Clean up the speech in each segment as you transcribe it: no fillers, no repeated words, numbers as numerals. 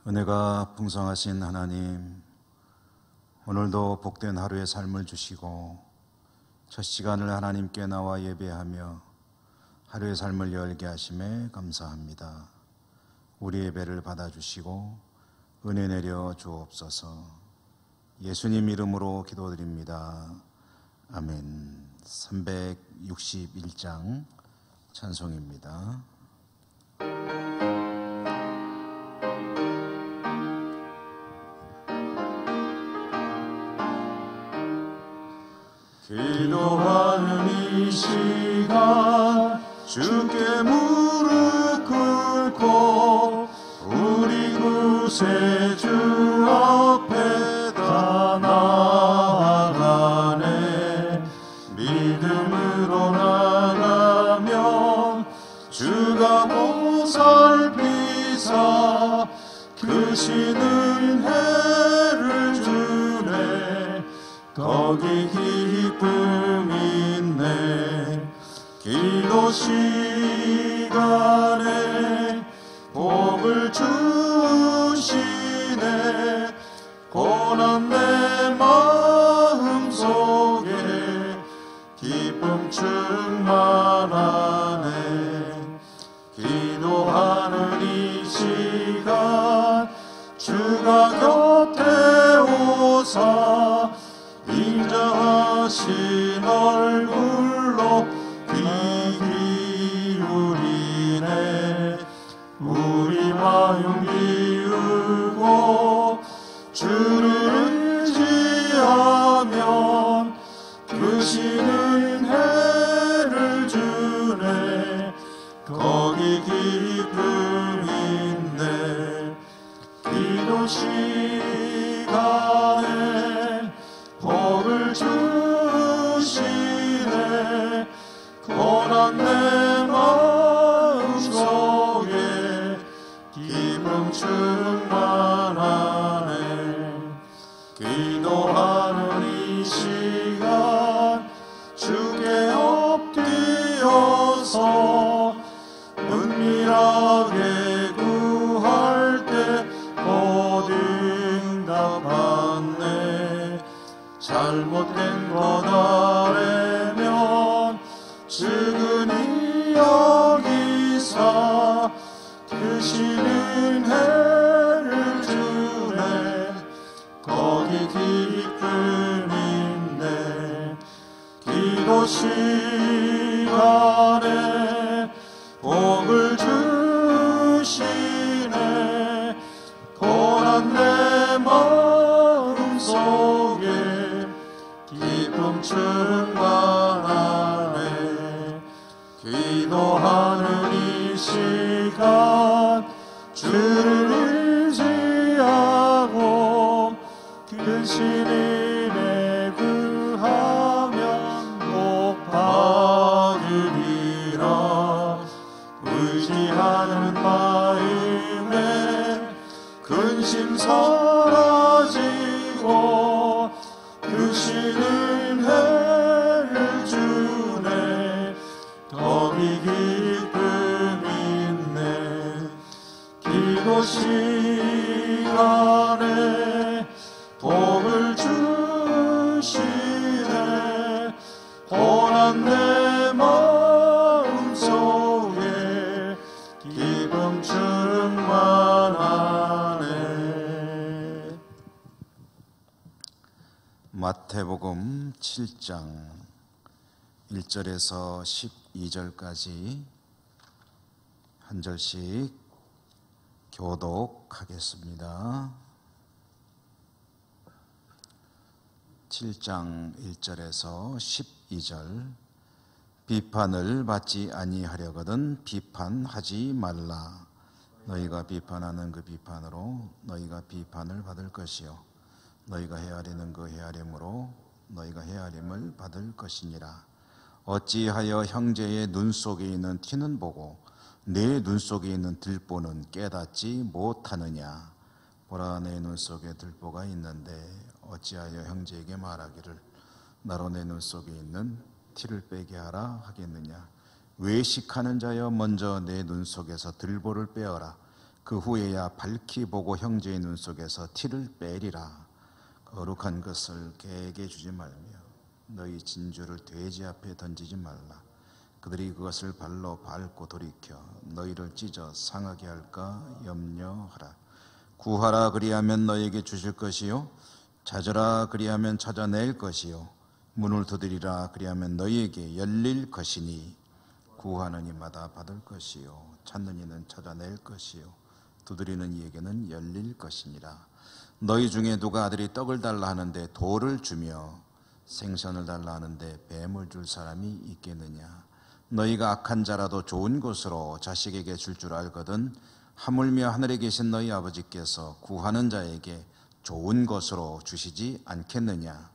은혜가 풍성하신 하나님, 오늘도 복된 하루의 삶을 주시고 첫 시간을 하나님께 나와 예배하며 하루의 삶을 열게 하심에 감사합니다. 우리 예배를 받아주시고 은혜 내려 주옵소서. 예수님 이름으로 기도드립니다. 아멘. 361장 찬송입니다. 기도하는 이 시간 주께 무릎 꿇고 우리 구세주 앞에 다 나아가네. 믿음으로 나가면 주가 보살피사 크신 은혜를 주네. 거기 기쁨 있네. 기도 시간에 복을 주시네. 고난 내 마음속에 기쁨 충만하네. 기도하는 이 시간 주가 곁에 오사 인자하신 얼굴로 귀 기울이네. 우리 마음 비우고 주를 의지하면 크신 은혜를 주네. 거기 기쁨 있네. 기도 시간에 복을 주시네. 고난 내 마음속에 기쁨 충만하네. 기도하는 이 시간 주께 엎드려서 은밀하게 구할 때 곧 응답받네. 잘못된 것 아래면 측은히 여기사 크신 은혜를 주네. 거기 기쁨 있네. 기도 시간에 복을 주시네. 고난 내 마음속에 기쁨 충만하네. 기도하는 이 시간 주를 의지하고 크신 은혜 구하면 복 받으리라. 의지하는 마음에 근심 사라지고 크신 은혜를 주네. 거기 기쁨 있네. 기도 시간에 복을 주시네. 고난 내 마음속에 기쁨 충만하네. 마태복음 7장 1절에서 12절까지 한 절씩 교독하겠습니다. 7장 1절에서 12절. 비판을 받지 아니하려거든 비판하지 말라. 너희가 비판하는 그 비판으로 너희가 비판을 받을 것이요 너희가 헤아리는 그 헤아림으로 너희가 헤아림을 받을 것이니라. 어찌하여 형제의 눈 속에 있는 티는 보고 내 눈 속에 있는 들보는 깨닫지 못하느냐. 보라, 내 눈 속에 들보가 있는데 어찌하여 형제에게 말하기를 나로 내 눈 속에 있는 티를 빼게 하라 하겠느냐. 외식하는 자여 먼저 내 눈 속에서 들보를 빼어라. 그 후에야 밝히 보고 형제의 눈 속에서 티를 빼리라. 거룩한 것을 개에게 주지 말며 너희 진주를 돼지 앞에 던지지 말라. 그들이 그것을 발로 밟고 돌이켜 너희를 찢어 상하게 할까 염려하라. 구하라 그리하면 너희에게 주실 것이요 찾으라 그리하면 찾아낼 것이요 문을 두드리라 그리하면 너희에게 열릴 것이니 구하는 이마다 받을 것이요 찾는 이는 찾아낼 것이요 두드리는 이에게는 열릴 것이니라. 너희 중에 누가 아들이 떡을 달라 하는데 돌을 주며 생선을 달라 하는데 뱀을 줄 사람이 있겠느냐. 너희가 악한 자라도 좋은 것으로 자식에게 줄 줄 알거든 하물며 하늘에 계신 너희 아버지께서 구하는 자에게 좋은 것으로 주시지 않겠느냐.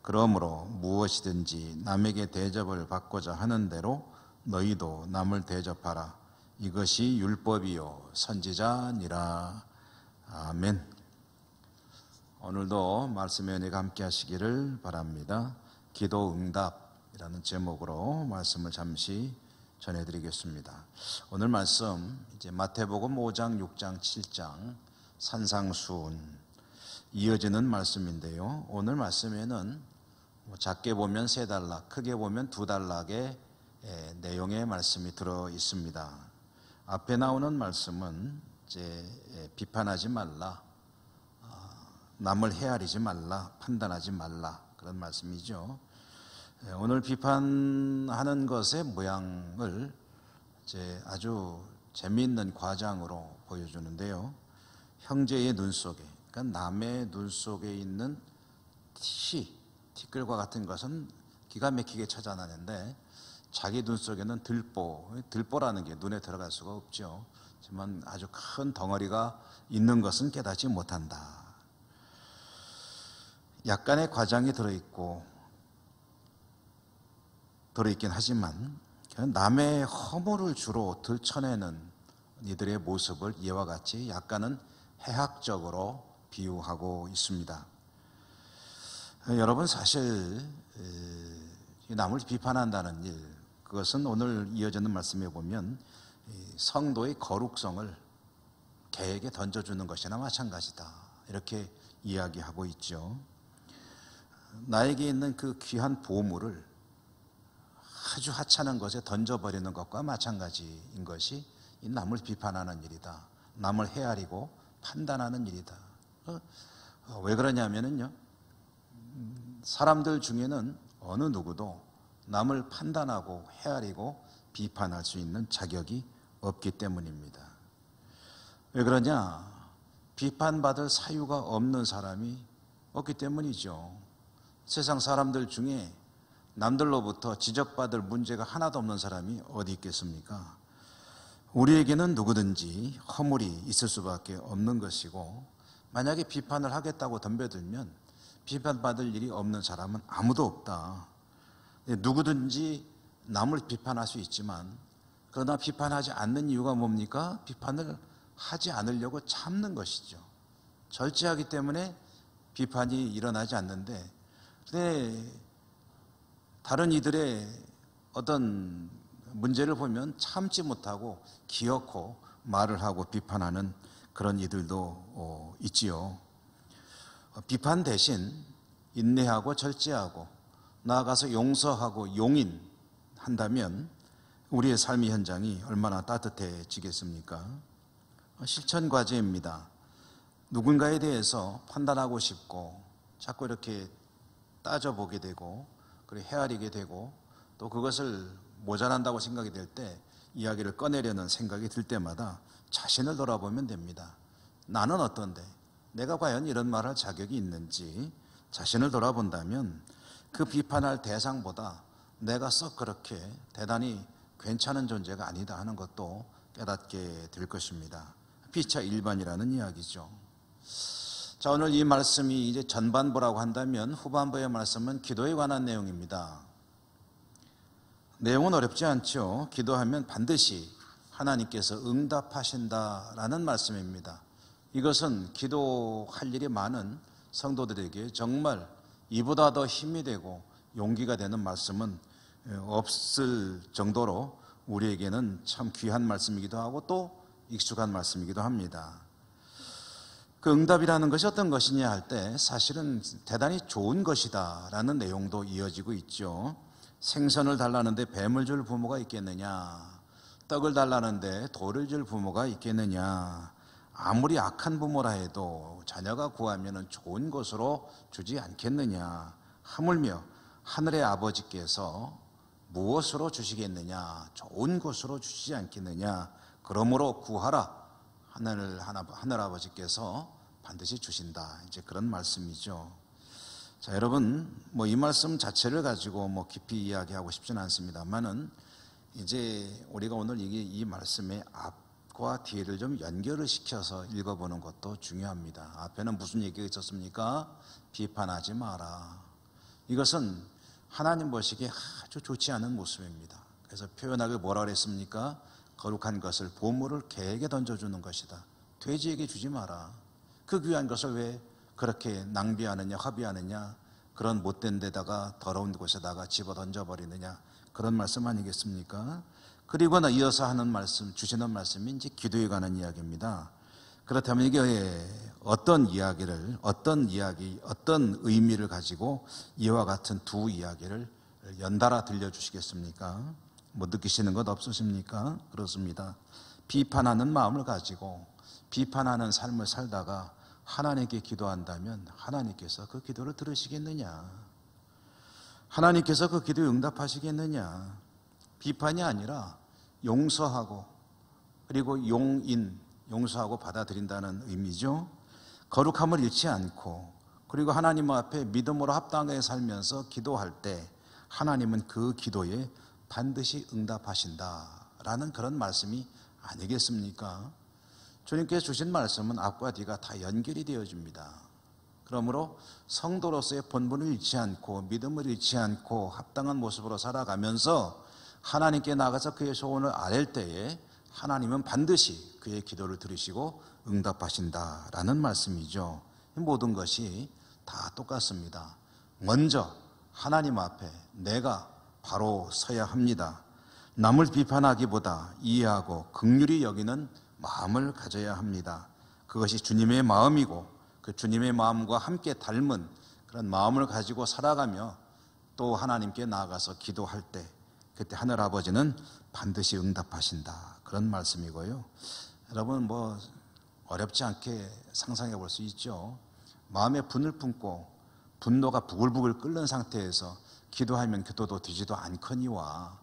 그러므로 무엇이든지 남에게 대접을 받고자 하는 대로 너희도 남을 대접하라. 이것이 율법이요 선지자니라. 아멘. 오늘도 말씀의 은혜가 함께 하시기를 바랍니다. 기도 응답이라는 제목으로 말씀을 잠시 전해드리겠습니다. 오늘 말씀 이제 마태복음 5장, 6장, 7장 산상수훈 이어지는 말씀인데요. 오늘 말씀에는 작게 보면 3단락, 크게 보면 2단락의 내용의 말씀이 들어 있습니다. 앞에 나오는 말씀은 이제 비판하지 말라, 남을 헤아리지 말라, 판단하지 말라 그런 말씀이죠. 오늘 비판하는 것의 모양을 이제 아주 재미있는 과장으로 보여주는데요. 형제의 눈 속에, 그러니까 남의 눈 속에 있는 티끌과 같은 것은 기가 막히게 찾아내는데 자기 눈 속에는 들보라는 게 눈에 들어갈 수가 없죠. 하지만 아주 큰 덩어리가 있는 것은 깨닫지 못한다. 약간의 과장이 들어있긴 하지만 남의 허물을 주로 들춰내는 이들의 모습을 이와 같이 약간은 해학적으로 비유하고 있습니다. 여러분 사실 남을 비판한다는 일, 그것은 오늘 이어지는 말씀에 보면 성도의 거룩성을 개에게 던져주는 것이나 마찬가지다 이렇게 이야기하고 있죠. 나에게 있는 그 귀한 보물을 아주 하찮은 것에 던져버리는 것과 마찬가지인 것이 이 남을 비판하는 일이다. 남을 헤아리고 판단하는 일이다. 왜 그러냐면요, 사람들 중에는 어느 누구도 남을 판단하고 헤아리고 비판할 수 있는 자격이 없기 때문입니다. 왜 그러냐? 비판받을 사유가 없는 사람이 없기 때문이죠. 세상 사람들 중에 남들로부터 지적받을 문제가 하나도 없는 사람이 어디 있겠습니까? 우리에게는 누구든지 허물이 있을 수밖에 없는 것이고, 만약에 비판을 하겠다고 덤벼들면 비판받을 일이 없는 사람은 아무도 없다. 누구든지 남을 비판할 수 있지만 그러나 비판하지 않는 이유가 뭡니까? 비판을 하지 않으려고 참는 것이죠. 절제하기 때문에 비판이 일어나지 않는데, 근데 다른 이들의 어떤 문제를 보면 참지 못하고 기어코 말을 하고 비판하는 그런 이들도 있지요. 비판 대신 인내하고 절제하고 나아가서 용서하고 용인한다면 우리의 삶의 현장이 얼마나 따뜻해지겠습니까? 실천 과제입니다. 누군가에 대해서 판단하고 싶고 자꾸 이렇게 따져보게 되고 그리고 헤아리게 되고 또 그것을 모자란다고 생각이 될 때 이야기를 꺼내려는 생각이 들 때마다 자신을 돌아보면 됩니다. 나는 어떤데? 내가 과연 이런 말할 자격이 있는지 자신을 돌아본다면 그 비판할 대상보다 내가 썩 그렇게 대단히 괜찮은 존재가 아니다 하는 것도 깨닫게 될 것입니다. 피차 일반이라는 이야기죠. 자, 오늘 이 말씀이 이제 전반부라고 한다면 후반부의 말씀은 기도에 관한 내용입니다. 내용은 어렵지 않죠. 기도하면 반드시 하나님께서 응답하신다라는 말씀입니다. 이것은 기도할 일이 많은 성도들에게 정말 이보다 더 힘이 되고 용기가 되는 말씀은 없을 정도로 우리에게는 참 귀한 말씀이기도 하고 또 익숙한 말씀이기도 합니다. 그 응답이라는 것이 어떤 것이냐 할 때 사실은 대단히 좋은 것이다 라는 내용도 이어지고 있죠. 생선을 달라는데 뱀을 줄 부모가 있겠느냐, 떡을 달라는데 돌을 줄 부모가 있겠느냐, 아무리 악한 부모라 해도 자녀가 구하면 좋은 것으로 주지 않겠느냐, 하물며 하늘의 아버지께서 무엇으로 주시겠느냐, 좋은 것으로 주시지 않겠느냐, 그러므로 구하라, 하늘 아버지께서 반드시 주신다, 이제 그런 말씀이죠. 자, 여러분, 이 말씀 자체를 가지고 깊이 이야기하고 싶지는 않습니다만은 이제 우리가 오늘 이 말씀의 앞과 뒤를 좀 연결을 시켜서 읽어보는 것도 중요합니다. 앞에는 무슨 얘기가 있었습니까? 비판하지 마라. 이것은 하나님 보시기에 아주 좋지 않은 모습입니다. 그래서 표현하기 뭐라 그랬습니까? 거룩한 것을 보물을 개에게 던져주는 것이다. 돼지에게 주지 마라. 그 귀한 것을 왜 그렇게 낭비하느냐, 허비하느냐, 그런 못된 데다가 더러운 곳에다가 집어 던져버리느냐, 그런 말씀 아니겠습니까? 그리고 이어서 하는 말씀, 주시는 말씀이 이제 기도에 관한 이야기입니다. 그렇다면 이게 어떤 이야기를, 어떤 의미를 가지고 이와 같은 두 이야기를 연달아 들려주시겠습니까? 느끼시는 것 없으십니까? 그렇습니다. 비판하는 마음을 가지고 비판하는 삶을 살다가 하나님께 기도한다면 하나님께서 그 기도를 들으시겠느냐? 하나님께서 그 기도에 응답하시겠느냐? 비판이 아니라 용서하고, 그리고 용서하고 받아들인다는 의미죠. 거룩함을 잃지 않고, 그리고 하나님 앞에 믿음으로 합당하게 살면서 기도할 때 하나님은 그 기도에 반드시 응답하신다라는 그런 말씀이 아니겠습니까? 주님께서 주신 말씀은 앞과 뒤가 다 연결이 되어집니다. 그러므로 성도로서의 본분을 잃지 않고 믿음을 잃지 않고 합당한 모습으로 살아가면서 하나님께 나가서 그의 소원을 아랠 때에 하나님은 반드시 그의 기도를 들으시고 응답하신다라는 말씀이죠. 모든 것이 다 똑같습니다. 먼저 하나님 앞에 내가 바로 서야 합니다. 남을 비판하기보다 이해하고 긍휼히 여기는 마음을 가져야 합니다. 그것이 주님의 마음이고 그 주님의 마음과 함께 닮은 그런 마음을 가지고 살아가며 또 하나님께 나아가서 기도할 때 그때 하늘 아버지는 반드시 응답하신다, 그런 말씀이고요. 여러분 어렵지 않게 상상해 볼 수 있죠. 마음에 분을 품고 분노가 부글부글 끓는 상태에서 기도하면 기도도 되지도 않거니와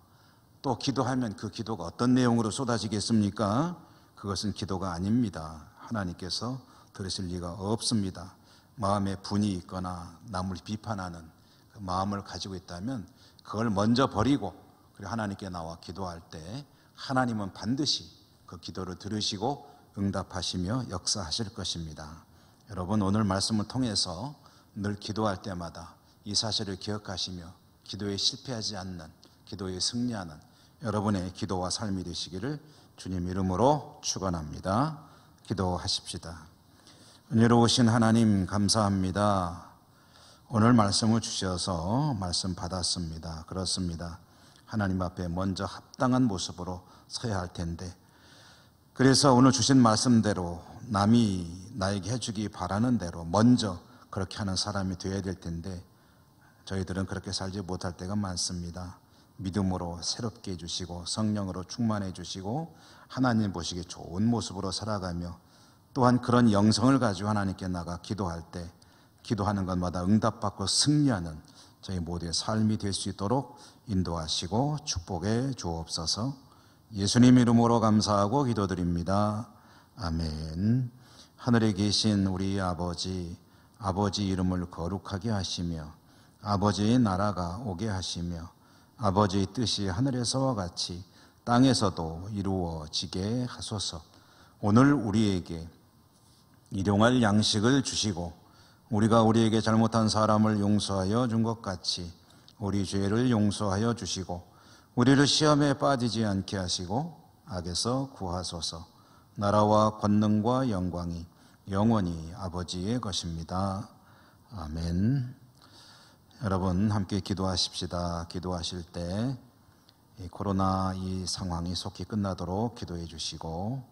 또 기도하면 그 기도가 어떤 내용으로 쏟아지겠습니까? 그것은 기도가 아닙니다. 하나님께서 들으실 리가 없습니다. 마음에 분이 있거나 남을 비판하는 그 마음을 가지고 있다면 그걸 먼저 버리고 그리고 하나님께 나와 기도할 때 하나님은 반드시 그 기도를 들으시고 응답하시며 역사하실 것입니다. 여러분, 오늘 말씀을 통해서 늘 기도할 때마다 이 사실을 기억하시며 기도에 실패하지 않는, 기도에 승리하는 여러분의 기도와 삶이 되시기를 주님 이름으로 축원합니다. 기도하십시다. 은혜로우신 하나님 감사합니다. 오늘 말씀을 주셔서 말씀 받았습니다. 그렇습니다. 하나님 앞에 먼저 합당한 모습으로 서야 할 텐데, 그래서 오늘 주신 말씀대로 남이 나에게 해주기 바라는 대로 먼저 그렇게 하는 사람이 되어야 될 텐데 저희들은 그렇게 살지 못할 때가 많습니다. 믿음으로 새롭게 해주시고 성령으로 충만해 주시고 하나님 보시기에 좋은 모습으로 살아가며 또한 그런 영성을 가지고 하나님께 나가 기도할 때 기도하는 것마다 응답받고 승리하는 저희 모두의 삶이 될 수 있도록 인도하시고 축복해 주옵소서. 예수님 이름으로 감사하고 기도드립니다. 아멘. 하늘에 계신 우리 아버지 이름을 거룩하게 하시며 아버지의 나라가 오게 하시며 아버지의 뜻이 하늘에서와 같이 땅에서도 이루어지게 하소서. 오늘 우리에게 일용할 양식을 주시고 우리가 우리에게 잘못한 사람을 용서하여 준 것 같이 우리 죄를 용서하여 주시고 우리를 시험에 빠지지 않게 하시고 악에서 구하소서. 나라와 권능과 영광이 영원히 아버지의 것입니다. 아멘. 여러분 함께 기도하십시다. 기도하실 때 이 코로나 이 상황이 속히 끝나도록 기도해 주시고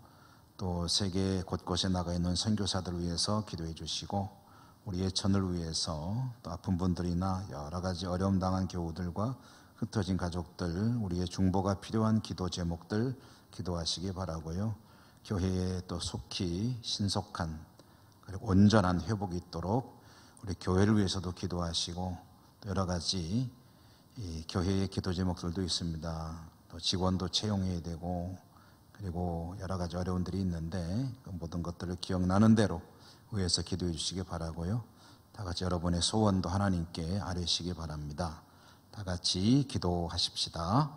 또 세계 곳곳에 나가 있는 선교사들을 위해서 기도해 주시고 우리의 전을 위해서 또 아픈 분들이나 여러 가지 어려움 당한 교우들과 흩어진 가족들, 우리의 중보가 필요한 기도 제목들 기도하시기 바라고요. 교회에 또 속히 신속한 그리고 온전한 회복이 있도록 우리 교회를 위해서도 기도하시고 또 여러 가지 이 교회의 기도 제목들도 있습니다. 또 직원도 채용해야 되고 그리고 여러 가지 어려움들이 있는데 그 모든 것들을 기억나는 대로 위해서 기도해 주시기 바라고요. 다 같이 여러분의 소원도 하나님께 아뢰시기 바랍니다. 다 같이 기도하십시다.